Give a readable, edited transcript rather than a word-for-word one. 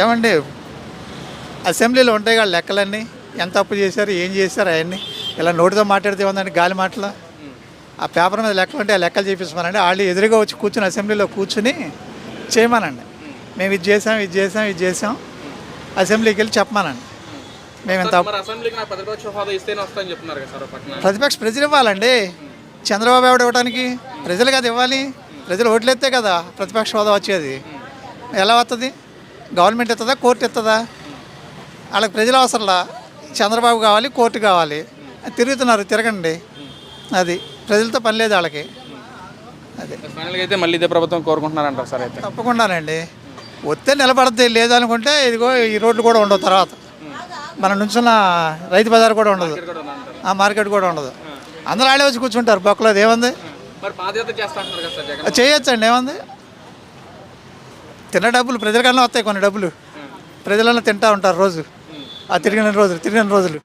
ఏమండి అసెంబ్లీలో ఉంటాయి కదా లెక్కలన్నీ, ఎంత అప్పు చేశారు, ఏం చేశారు, అవన్నీ ఇలా నోటితో మాట్లాడితే ఉందండి, గాలి మాటలు. ఆ పేపర్ మీద లెక్కలు ఉంటే ఆ లెక్కలు చేపిస్తామనండి. వాళ్ళు ఎదురుగా వచ్చి కూర్చుని అసెంబ్లీలో కూర్చుని చేయమనండి. మేము ఇది చేసాం, ఇది చేసాం, ఇది చేసాం, అసెంబ్లీకి వెళ్ళి చెప్పమానండి. మేము ఎంత ప్రతిపక్ష ప్రజలు ఇవ్వాలండి. చంద్రబాబు ఎవడు ఇవ్వడానికి? ప్రజలు కదా ఇవ్వాలి. ప్రజలు ఓట్లెత్తే కదా ప్రతిపక్ష హోదా వచ్చేది. ఎలా వస్తుంది? గవర్నమెంట్ ఇస్తుందా, కోర్టు ఇస్తుందా? వాళ్ళకి ప్రజలు అవసరంలా. చంద్రబాబు కావాలి, కోర్టు కావాలి. తిరుగుతున్నారు, తిరగండి. అది ప్రజలతో పని లేదు వాళ్ళకి. అది అయితే మళ్ళీ ఇదే ప్రభుత్వం కోరుకుంటున్నారంటారు సార్? అయితే తప్పకుండానండి. వస్తే నిలబడద్ది, లేదనుకుంటే ఇదిగో ఈ రోడ్లు కూడా ఉండవు. తర్వాత మన నుంచున్న రైతు బజార్ కూడా ఉండదు, ఆ మార్కెట్ కూడా ఉండదు. అందరూ ఆడే వచ్చి కూర్చుంటారు బొక్కలో. అది ఏముంది? చేయొచ్చండి, ఏముంది? తిన్న డబ్బులు ప్రజలకన్నా వస్తాయి. కొన్ని డబ్బులు ప్రజలన్నా తింటూ ఉంటారు రోజు, ఆ తిరిగిన రోజులు.